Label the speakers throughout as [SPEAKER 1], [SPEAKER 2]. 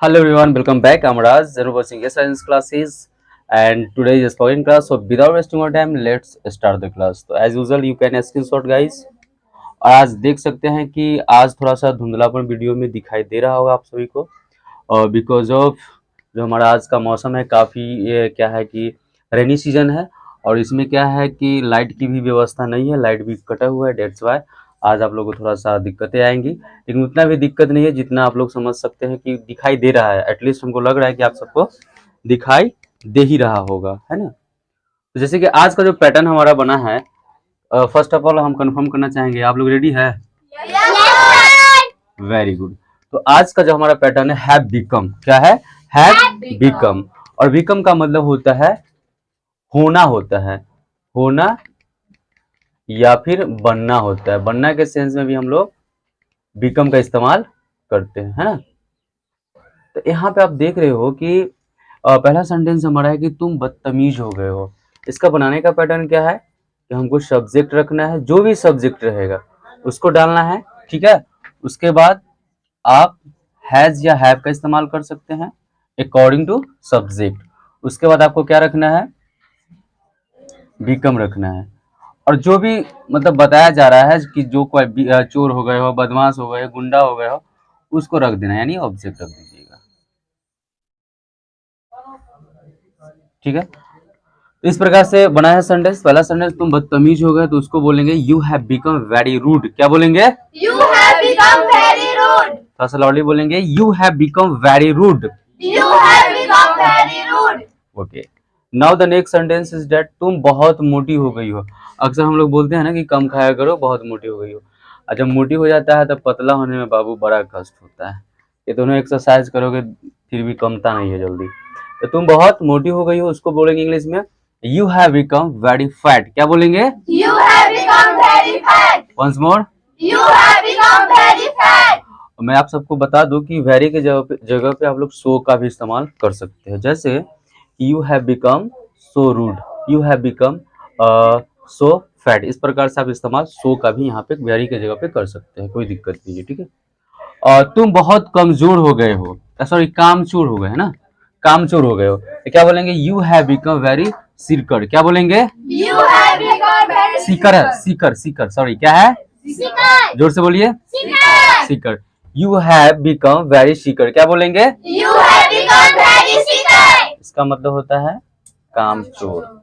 [SPEAKER 1] Hello everyone, welcome back. I'm Raj, you're watching science classes, and today is spoken class. So without wasting our time, let's start the class. तो as usual, you can screenshot guys. और आज देख सकते हैं कि आज थोड़ा सा धुंधलापन वीडियो में दिखाई दे रहा होगा आप सभी को, और बिकॉज ऑफ जो हमारा आज का मौसम है काफ़ी ये क्या है कि रेनी सीजन है, और इसमें क्या है कि लाइट की भी व्यवस्था नहीं है, लाइट भी कटा हुआ है। डेट्स वाई आज आप लोगों को थोड़ा सा दिक्कतें आएंगी, लेकिन उतना भी दिक्कत नहीं है जितना आप लोग समझ सकते हैं कि दिखाई दे रहा है। एटलीस्ट हमको लग रहा है कि आप सबको दिखाई दे ही रहा होगा, है ना। तो जैसे कि आज का जो पैटर्न हमारा बना है, फर्स्ट ऑफ ऑल हम कंफर्म करना चाहेंगे, आप लोग रेडी है? Very good. तो आज का जो हमारा पैटर्न है हैव बिकम, क्या है? Have become. और बिकम का मतलब होता है होना, होता है होना या फिर बनना होता है। बनना के सेंस में भी हम लोग बिकम का इस्तेमाल करते हैं, है ना। तो यहाँ पे आप देख रहे हो कि पहला सेंटेंस हमारा है कि तुम बदतमीज हो गए हो। इसका बनाने का पैटर्न क्या है कि हमको सब्जेक्ट रखना है, जो भी सब्जेक्ट रहेगा उसको डालना है, ठीक है। उसके बाद आप हैज या हैव का इस्तेमाल कर सकते हैं अकॉर्डिंग टू सब्जेक्ट। उसके बाद आपको क्या रखना है? बिकम रखना है। और जो भी मतलब बताया जा रहा है कि जो कोई चोर हो गए हो, बदमाश हो गए, गुंडा हो गए हो, उसको रख देना, यानी ऑब्जेक्ट रख दीजिएगा, ठीक है। इस प्रकार से बना है सेंटेंस। पहला सेंटेंस तुम बदतमीज हो गए, तो उसको बोलेंगे you have become very rude. क्या बोलेंगे?
[SPEAKER 2] You have become very rude.
[SPEAKER 1] थोड़ा सा लाउडली बोलेंगे, you have become very rude.
[SPEAKER 2] You have become very rude.
[SPEAKER 1] Okay. Now the next sentence is that तुम बहुत मोटी हो गई हो। अक्सर हम लोग बोलते हैं ना कि कम खाया करो, बहुत मोटी हो गई हो। और जब मोटी हो जाता है तब पतला होने में बाबू बड़ा कष्ट होता है। ये दोनों एक्सरसाइज करोगे फिर भी कमता नहीं है जल्दी। तो तुम बहुत मोटी हो गई हो, उसको बोलेंगे इंग्लिश में you have become very fat. क्या बोलेंगे?
[SPEAKER 2] You have become very fat.
[SPEAKER 1] Once more,
[SPEAKER 2] You have become very fat.
[SPEAKER 1] मैं आप सबको बता दूं कि वेरी के जगह पे आप लोग सो का भी इस्तेमाल कर सकते हैं। जैसे you have become so rude, you have become so fat. इस प्रकार से आप इस्तेमाल सो का भी यहाँ पे वेरी के जगह पे कर सकते हैं, कोई दिक्कत नहीं है, ठीक है। और तुम बहुत कमजोर हो गए हो, सॉरी कामचोर हो गए, है ना, कामचोर हो गए हो। तो क्या बोलेंगे? You have become very Sikar. क्या बोलेंगे?
[SPEAKER 2] You have become very
[SPEAKER 1] Sikar है, सीकर, सीकर, सॉरी क्या है?
[SPEAKER 2] sicker.
[SPEAKER 1] जोर से बोलिए,
[SPEAKER 2] Sicker.
[SPEAKER 1] Sikar. You have become very Sikar. क्या बोलेंगे?
[SPEAKER 2] You have become very sicker.
[SPEAKER 1] इसका मतलब होता है कामचोर।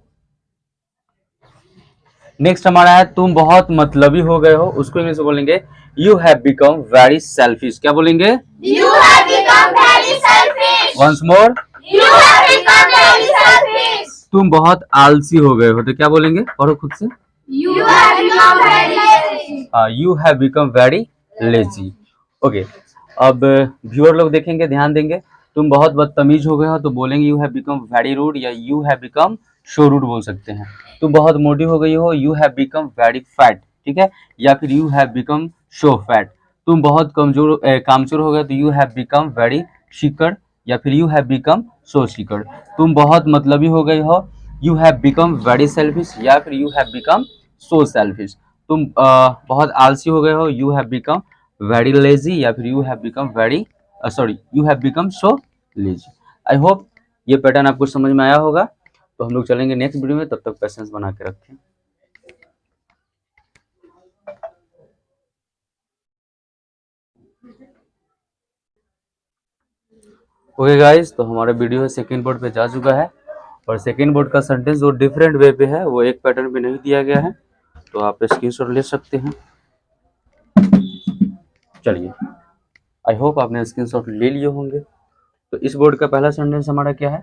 [SPEAKER 1] नेक्स्ट हमारा है तुम बहुत मतलबी हो गए हो, उसको इंग्लिश में बोलेंगे you have become very selfish. क्या बोलेंगे?
[SPEAKER 2] You have become very selfish.
[SPEAKER 1] Once more,
[SPEAKER 2] You have become very selfish.
[SPEAKER 1] तुम बहुत आलसी हो गए हो। तो क्या बोलेंगे? पढ़ो खुद से।
[SPEAKER 2] You have become very lazy.
[SPEAKER 1] You have become very lazy. Okay, अब व्यूअर लोग देखेंगे, ध्यान देंगे। तुम बहुत बदतमीज हो गए हो तो बोलेंगे you have become very rude, या you have become so rude बोल सकते हैं। तुम बहुत मोटी हो गई हो, you have become very fat, ठीक है, या फिर you have become so fat. तुम बहुत कमजोर कामचोर हो गए तो you have become very shirker, या फिर you have become so shirker. तुम बहुत मतलबी हो गई हो, you have become very selfish, या फिर you have become so selfish. तुम बहुत आलसी हो गए हो, you have become very lazy, या फिर you have become very sorry you have become so lazy. I hope ये पैटर्न आपको समझ में आया होगा। तो हम लोग चलेंगे नेक्स्ट वीडियो में, तब तक पेशेंस बना के रखें। ओके गाइस, तो हमारा वीडियो है सेकेंड बोर्ड पे जा चुका है, और सेकेंड बोर्ड का सेंटेंस जो डिफरेंट वे पे है, वो एक पैटर्न पे नहीं दिया गया है, तो आप स्क्रीनशॉट ले सकते हैं। चलिए, आई होप आपने स्क्रीनशॉट ले लिए होंगे। तो इस बोर्ड का पहला सेंटेंस हमारा क्या है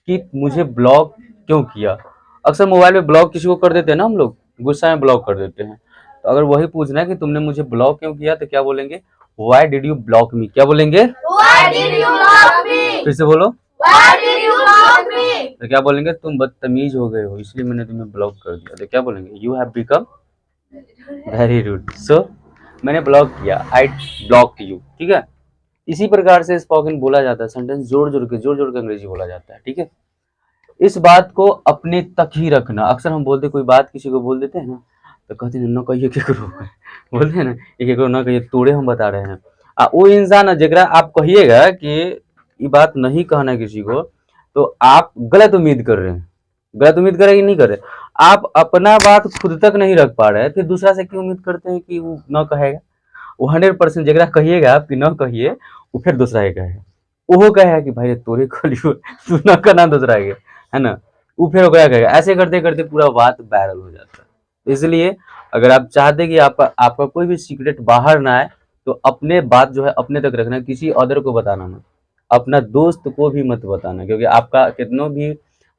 [SPEAKER 1] कि मुझे ब्लॉक क्यों किया। अक्सर मोबाइल में ब्लॉक किसी को कर देते हैं ना हम लोग, गुस्सा में ब्लॉक कर देते हैं। तो अगर वही पूछना है कि तुमने मुझे ब्लॉक क्यों किया, तो क्या बोलेंगे? वाई डिड यू ब्लॉक मी। क्या बोलेंगे?
[SPEAKER 2] Why did you block me?
[SPEAKER 1] फिर से बोलो।
[SPEAKER 2] Why did you block me?
[SPEAKER 1] तो क्या बोलेंगे? तुम बदतमीज हो गए हो इसलिए मैंने तुम्हें ब्लॉक कर दिया। तो क्या बोलेंगे? You have become very rude, so मैंने ब्लॉक किया, आई ब्लॉक्ड यू, ठीक है। इसी प्रकार से स्पोकन बोला जाता है, सेंटेंस जोड़ जोड़ के अंग्रेजी बोला जाता है, ठीक है। इस बात को अपने तक ही रखना। अक्सर हम बोलते, कोई बात किसी को बोल देते हैं ना, तो कहते हैं न कहिए केकरो, बोलते हैं ना, ये केकरो न कहिए, तोड़े हम बता रहे हैं। वो इंसान जरा आप कहिएगा कि ये बात नहीं कहना किसी को, तो आप गलत उम्मीद कर रहे हैं। गलत उम्मीद कर रहे हैं कि नहीं कर रहे? आप अपना बात खुद तक नहीं रख पा रहे हैं, फिर दूसरा से क्यों उम्मीद करते हैं कि वो न कहेगा? वो 100% जगह कहिएगा आप कि न कहिए, वो फिर दूसरा ही कहेगा। वो कहेगा कि भाई तोरे खोलियो, तू न करना, दूसरा है ना, वो फिर क्या कहेगा। ऐसे करते करते पूरा बात वायरल हो जाता है। इसलिए अगर आप चाहते हैं कि आपका कोई भी सीक्रेट बाहर ना आए, तो अपने बात जो है अपने तक रखना, किसी अदर को बताना मत, अपना दोस्त को भी मत बताना, क्योंकि आपका कितना भी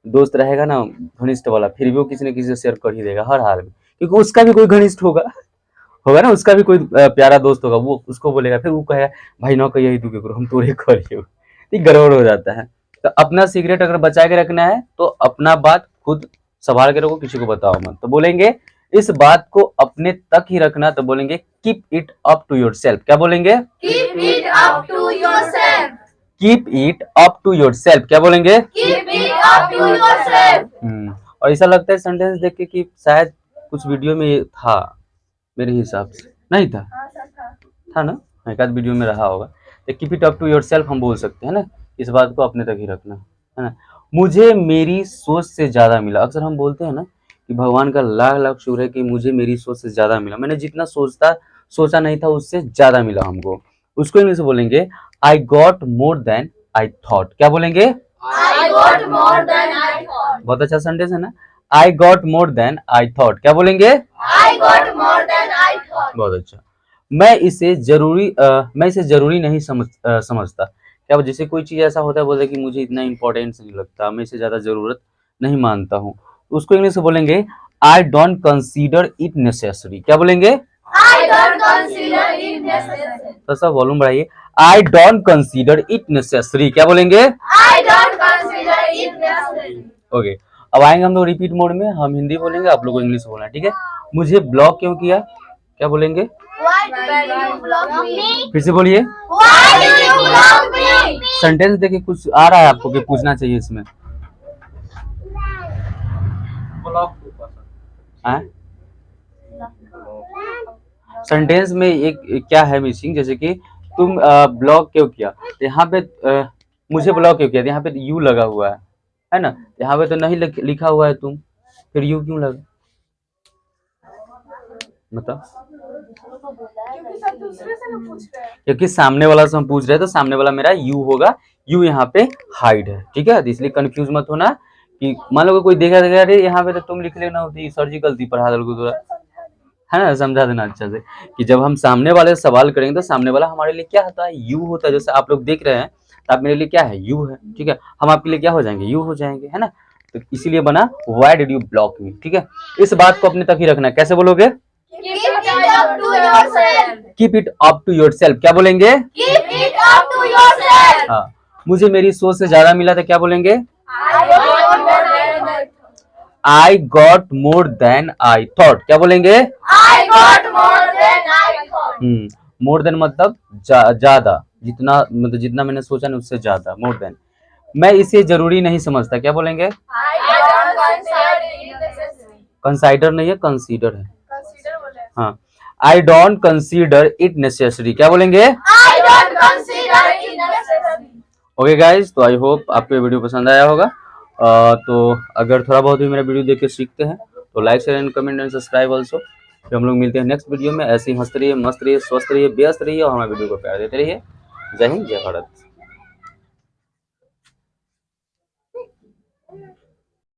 [SPEAKER 1] दोस्त रहेगा ना घनिष्ठ वाला, फिर भी वो किसी न किसी से शेयर कर ही देगा हर हाल में, क्योंकि उसका भी कोई घनिष्ठ होगा ना, उसका भी कोई प्यारा दोस्त होगा, वो उसको बोलेगा, फिर वो कहेगा भाई ना कहिए तू करो, हम तोरे करियो, ये गड़बड़ हो जाता है। तो अपना सीक्रेट अगर बचा के रखना है तो अपना बात खुद संभाल के रखो, किसी को बताओ मत। तो बोलेंगे इस बात को अपने तक ही रखना, तो बोलेंगे keep it up to yourself. क्या बोलेंगे?
[SPEAKER 2] Keep it up to yourself.
[SPEAKER 1] Keep it up to yourself. क्या बोलेंगे?
[SPEAKER 2] Keep it up to yourself.
[SPEAKER 1] और ऐसा लगता है सेंटेंस देख के कि शायद कुछ वीडियो में ये था, मेरे हिसाब से नहीं था, था ना, एक आध वीडियो में रहा होगा। तो keep it up to yourself हम बोल सकते हैं ना, इस बात को अपने तक ही रखना, है ना। मुझे मेरी सोच से ज्यादा मिला। अक्सर हम बोलते हैं ना कि भगवान का लाख लाख शुक्र है कि मुझे मेरी सोच से ज्यादा मिला, मैंने जितना सोचा नहीं था उससे ज्यादा मिला हमको। उसको इंग्लिश में बोलेंगे I got more than I thought. क्या बोलेंगे?
[SPEAKER 2] I got more than I thought.
[SPEAKER 1] बहुत अच्छा सेंटेंस है ना, I got more than I thought. क्या बोलेंगे?
[SPEAKER 2] I got more than I thought.
[SPEAKER 1] बहुत अच्छा। मैं इसे जरूरी नहीं समझता। क्या जैसे कोई चीज ऐसा होता है, बोलते कि मुझे इतना इंपॉर्टेंस नहीं लगता, मैं इसे ज्यादा जरूरत नहीं मानता हूँ, उसको इंग्लिश में बोलेंगे I don't consider it necessary. क्या बोलेंगे?
[SPEAKER 2] I don't consider it necessary.
[SPEAKER 1] तो सब वॉल्यूम बढ़ाइए, I don't consider it necessary. क्या बोलेंगे?
[SPEAKER 2] I don't consider it necessary.
[SPEAKER 1] Okay, अब आएंगे हम लोग रिपीट मोड में, हम हिंदी बोलेंगे, आप लोग को इंग्लिश बोलना है, ठीक है। मुझे ब्लॉक क्यों किया? क्या बोलेंगे?
[SPEAKER 2] Why did you block me?
[SPEAKER 1] फिर से बोलिए।
[SPEAKER 2] Why did you block me?
[SPEAKER 1] Sentence देखिए कुछ आ रहा है आपको कि पूछना चाहिए इसमें। सेंटेंस में एक क्या है मिसिंग, जैसे कि तुम ब्लॉक क्यों किया, तो यहाँ पे मुझे ब्लॉक क्यों किया, यहाँ पे यू लगा हुआ है ना, यहाँ पे तो नहीं लिखा हुआ है तुम, फिर यू क्यों लगा, बताओ। क्योंकि सामने वाला से हम पूछ रहे हैं, तो सामने वाला मेरा यू होगा, यू यहाँ पे हाइड है, ठीक है। इसलिए कंफ्यूज मत होना कि मान लो कोई देखा अरे यहाँ पे तो तुम लिख लेना होती, सर जी गलती पढ़ा दल को, है ना, समझा देना अच्छा से कि जब हम सामने वाले से सवाल करेंगे तो सामने वाला हमारे लिए क्या होता है, यू होता है। जैसे आप लोग देख रहे हैं तो आप मेरे लिए क्या है, यू है, ठीक है, हम आपके लिए क्या हो जाएंगे, यू हो जाएंगे, है ना। तो इसीलिए बना व्हाई डिड यू ब्लॉक मी, ठीक है। इस बात को अपने तक ही रखना है। कैसे बोलोगे?
[SPEAKER 2] Keep it up to yourself.
[SPEAKER 1] Keep it up to yourself. क्या बोलेंगे?
[SPEAKER 2] Keep it up to yourself.
[SPEAKER 1] हाँ, मुझे मेरी सोच से ज्यादा मिला था। क्या बोलेंगे?
[SPEAKER 2] I got more than I thought.
[SPEAKER 1] I got more than I thought. क्या बोलेंगे?
[SPEAKER 2] I got more than I thought.
[SPEAKER 1] More than मतलब ज्यादा, जितना मतलब जितना मैंने सोचा नहीं उससे ज्यादा, मोर देन। मैं इसे जरूरी नहीं समझता। क्या बोलेंगे?
[SPEAKER 2] I don't consider it necessary.
[SPEAKER 1] Consider नहीं है, कंसीडर है।
[SPEAKER 2] Consider बोले.
[SPEAKER 1] हाँ, I don't consider it necessary. क्या बोलेंगे?
[SPEAKER 2] I don't consider it necessary.
[SPEAKER 1] Okay guys, तो आई होप आपको ये वीडियो पसंद आया होगा। तो अगर थोड़ा बहुत भी मेरा वीडियो देख के सीखते हैं तो like share and comment and subscribe also. फिर हम लोग मिलते हैं नेक्स्ट वीडियो में। ऐसे ही हंसते रहिए, मस्त रहिए, स्वस्थ रहिए, व्यस्त रहिए और हमारे वीडियो को प्यार देते रहिए। जय हिंद, जय भारत।